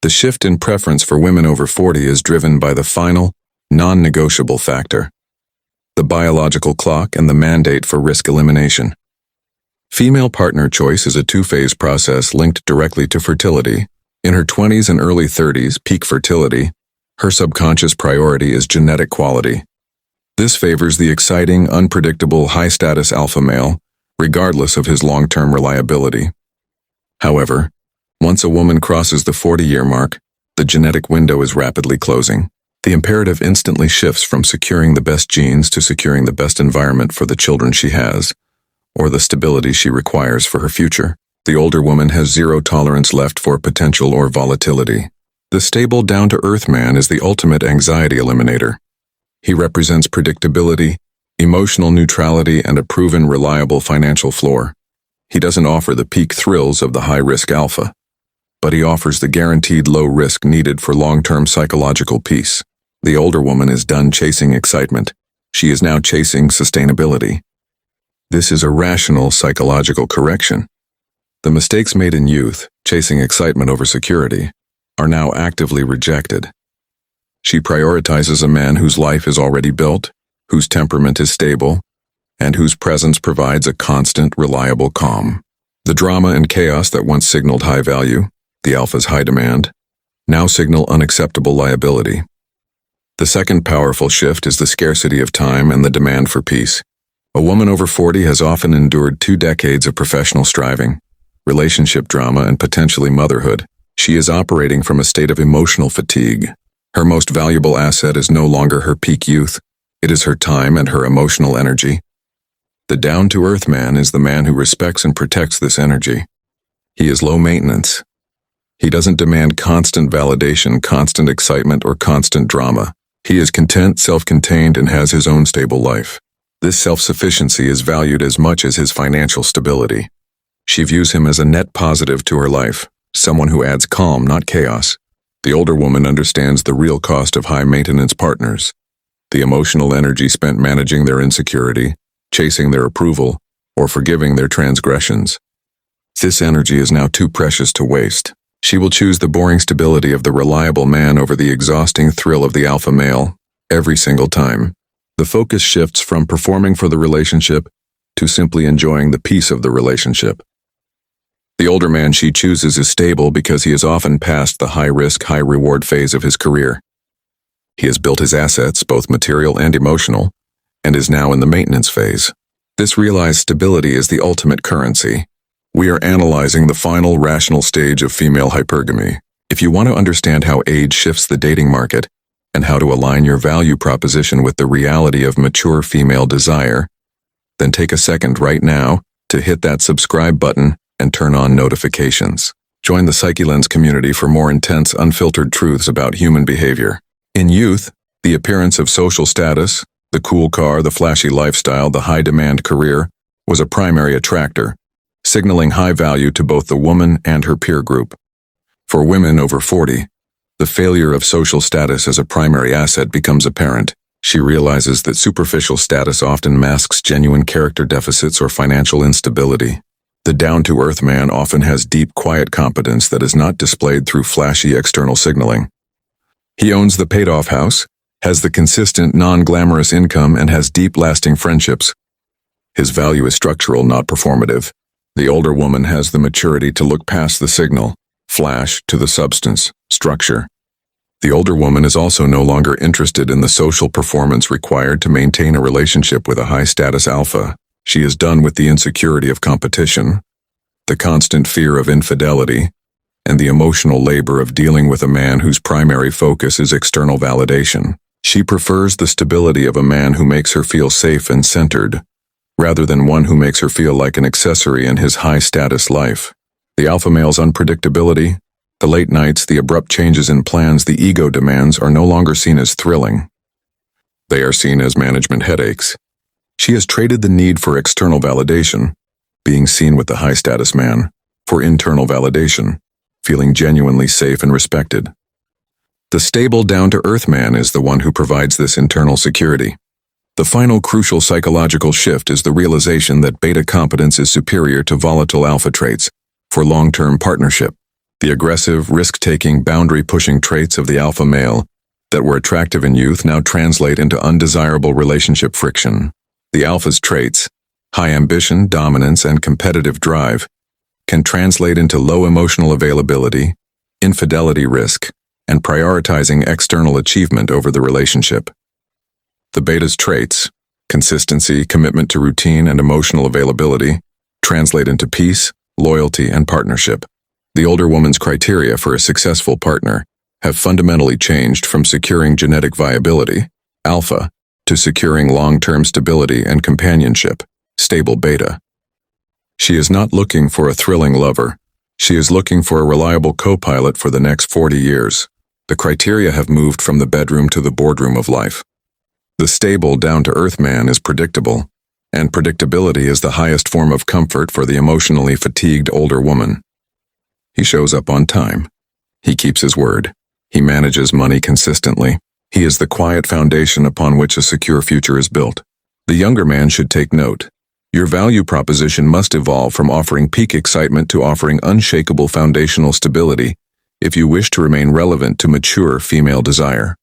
The shift in preference for women over 40 is driven by the final, non-negotiable factor: the biological clock and the mandate for risk elimination. Female partner choice is a two-phase process linked directly to fertility. In her 20s and early 30s, peak fertility, her subconscious priority is genetic quality. This favors the exciting, unpredictable, high-status alpha male, regardless of his long-term reliability. However, once a woman crosses the 40-year mark, the genetic window is rapidly closing. The imperative instantly shifts from securing the best genes to securing the best environment for the children she has, or the stability she requires for her future. The older woman has zero tolerance left for potential or volatility. The stable, down-to-earth man is the ultimate anxiety eliminator. He represents predictability, emotional neutrality, and a proven reliable financial floor. He doesn't offer the peak thrills of the high-risk alpha, but he offers the guaranteed low risk needed for long-term psychological peace. The older woman is done chasing excitement. She is now chasing sustainability. This is a rational psychological correction. The mistakes made in youth, chasing excitement over security, are now actively rejected. She prioritizes a man whose life is already built, whose temperament is stable, and whose presence provides a constant, reliable calm. The drama and chaos that once signaled high value, the alpha's high demand, now signal unacceptable liability. The second powerful shift is the scarcity of time and the demand for peace. A woman over 40 has often endured 2 decades of professional striving, relationship drama, and potentially motherhood. She is operating from a state of emotional fatigue. Her most valuable asset is no longer her peak youth. It is her time and her emotional energy. The down-to-earth man is the man who respects and protects this energy. He is low maintenance. He doesn't demand constant validation, constant excitement, or constant drama. He is content, self-contained, and has his own stable life. This self-sufficiency is valued as much as his financial stability. She views him as a net positive to her life, someone who adds calm, not chaos. The older woman understands the real cost of high-maintenance partners, the emotional energy spent managing their insecurity, chasing their approval, or forgiving their transgressions. This energy is now too precious to waste. She will choose the boring stability of the reliable man over the exhausting thrill of the alpha male, every single time. The focus shifts from performing for the relationship to simply enjoying the peace of the relationship. The older man she chooses is stable because he is often past the high-risk, high-reward phase of his career. He has built his assets, both material and emotional, and is now in the maintenance phase. This realized stability is the ultimate currency. We are analyzing the final rational stage of female hypergamy. If you want to understand how age shifts the dating market and how to align your value proposition with the reality of mature female desire, then take a second right now to hit that subscribe button and turn on notifications. Join the PsycheLens community for more intense, unfiltered truths about human behavior. In youth, the appearance of social status, the cool car, the flashy lifestyle, the high-demand career, was a primary attractor, signaling high value to both the woman and her peer group. For women over 40, the failure of social status as a primary asset becomes apparent. She realizes that superficial status often masks genuine character deficits or financial instability. The down-to-earth man often has deep, quiet competence that is not displayed through flashy external signaling. He owns the paid-off house, has the consistent, non-glamorous income, and has deep, lasting friendships. His value is structural, not performative. The older woman has the maturity to look past the signal, flash, to the substance, structure. The older woman is also no longer interested in the social performance required to maintain a relationship with a high-status alpha. She is done with the insecurity of competition, the constant fear of infidelity, and the emotional labor of dealing with a man whose primary focus is external validation. She prefers the stability of a man who makes her feel safe and centered, rather than one who makes her feel like an accessory in his high-status life. The alpha male's unpredictability, the late nights, the abrupt changes in plans, the ego demands are no longer seen as thrilling. They are seen as management headaches. She has traded the need for external validation, being seen with the high-status man, for internal validation, feeling genuinely safe and respected. The stable, down-to-earth man is the one who provides this internal security. The final crucial psychological shift is the realization that beta competence is superior to volatile alpha traits for long-term partnership. The aggressive, risk-taking, boundary-pushing traits of the alpha male that were attractive in youth now translate into undesirable relationship friction. The alpha's traits, high ambition, dominance, and competitive drive, can translate into low emotional availability, infidelity risk, and prioritizing external achievement over the relationship. The beta's traits, consistency, commitment to routine, and emotional availability, translate into peace, loyalty, and partnership. The older woman's criteria for a successful partner have fundamentally changed from securing genetic viability, alpha, to securing long-term stability and companionship, stable beta. She is not looking for a thrilling lover. She is looking for a reliable co-pilot for the next 40 years. The criteria have moved from the bedroom to the boardroom of life. The stable, down-to-earth man is predictable, and predictability is the highest form of comfort for the emotionally fatigued older woman. He shows up on time. He keeps his word. He manages money consistently. He is the quiet foundation upon which a secure future is built. The younger man should take note. Your value proposition must evolve from offering peak excitement to offering unshakable foundational stability if you wish to remain relevant to mature female desire.